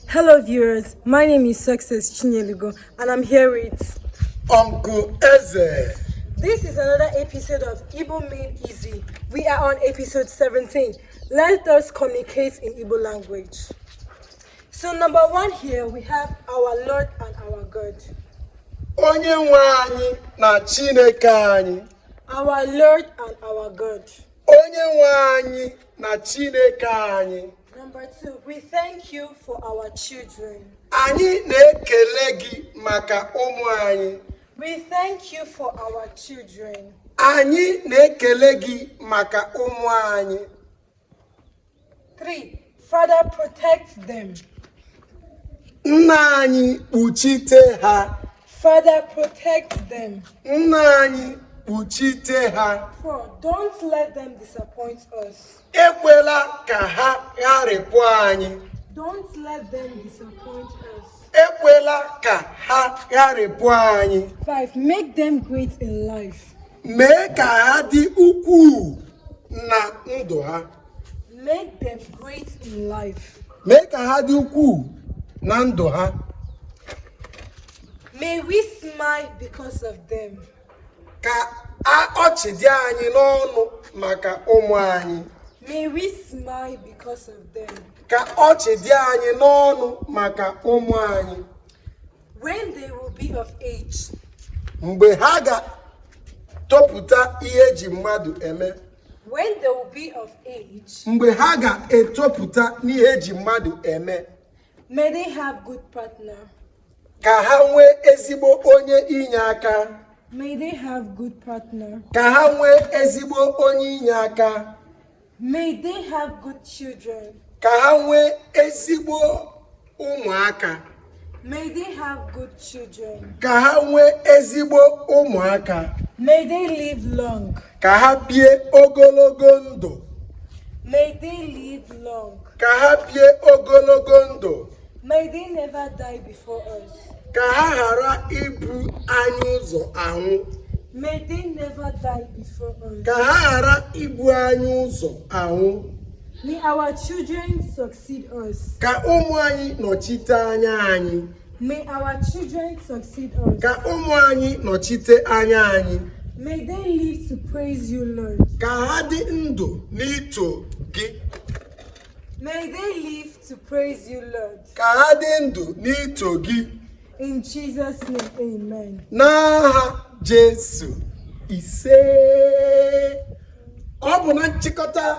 Hello viewers, my name is Success Chinyelugo and I'm here with Uncle Eze. This is another episode of Igbo Made Easy. We are on episode 17. Let us communicate in Igbo language. So number 1 here we have our Lord and our God. Onye nwe anyị na Chineke anyị. Our Lord and our God. Onye nwe anyị na Chineke anyị. Number 2, we thank you for our children. Anyị na-ekele gị maka ụmụ anyị. We thank you for our children. Anyị na-ekele gị maka ụmụ anyị. 3, Father, protect them. Nna anyị kpuchite ha. Father, protect them. Nna anyị kpuchite ha. 4, don't let them disappoint us. Ekwela ka ha gharịpụ anyị. Don't let them disappoint us. Ekwela ka ha gharịpụ anyị. 5, make them great in life. Mee ka ha dị ukwuu na ndụ ha. Make them great in life. Mee ka ha dị ukwuu na ndụ ha. May we smile because of them. Ka ọchị dị anyị n'ọnụ maka ụmụ anyị. May we smile because of them. Ka ọchị dị anyị n'ọnụ maka ụmụ anyị. When they will be of age. Mgbe ha ga-etopụta ihe eji mmadụ eme. When they will be of age. Mgbe ha ga-etopụta n'ihe eji mmadụ eme. May they have good partner. Ka ha nwee ezigbo onye inye aka. May they have good partner. Ka ha nwee ezigbo onye inye aka. May they have good children. Ka ha nwee ezigbo ụmụaka. May they have good children. Ka ha nwee ezigbo ụmụaka. May they live long. Ka ha bie ogologo ndụ. May they live long. Ka ha bie ogologo ndụ. May they never die before us. Ka ha ghara ibu anyị ụzọ anwụ. May they never die before us. Ka ha ghara ibu anyị ụzọ anwụ. May our children succeed us. Ka ụmụ anyị nọchite anya anyị. May our children succeed us. Ka ụmụ anyị nọchite anya anyị. May they live to praise you, Lord. Ka ha dị ndụ n'ito gị. May they live to praise you, Lord. Ka ha dị ndụ n'ito gị. In Jesus' name, amen. N'aha Jesu ise. Ọ bụ na nchịkọta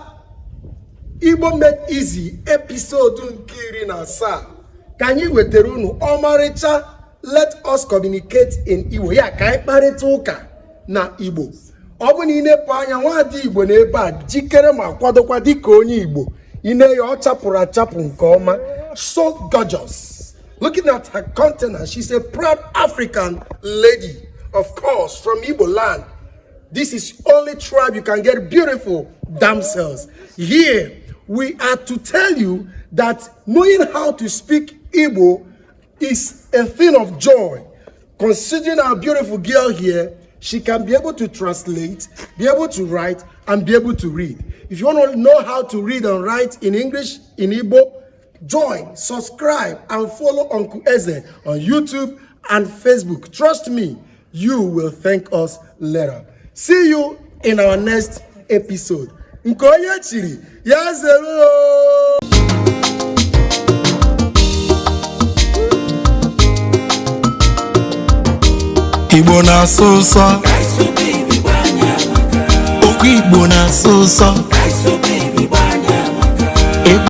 Igbo Made Easy episode nke 17 ka anyị wetara unu ọmarịcha let us communicate in Igbo, ya ka anyị kparịta ụka na Igbo. Ọ bụ na ị na-epu anya nwaadị Igbo n'ebe a jikere ma kwadokwa dịka onye Igbo. Ị na-eyi ọ chapụrụ achapụ nke ọma, so gorgeous. Looking at her countenance, she's a proud African lady, of course, from Igbo land. This is only tribe you can get beautiful damsels. Here, we are to tell you that knowing how to speak Igbo is a thing of joy. Considering our beautiful girl here, she can be able to translate, be able to write, and be able to read. If you want to know how to read and write in English, in Igbo, join, subscribe, and follow Uncle Eze on YouTube and Facebook. Trust me, you will thank us later. See you in our next episode. Nkoye chiri, ya zero. Igbo na-asụ ụsọ. Okwu Igbo na-asụ ụsọ.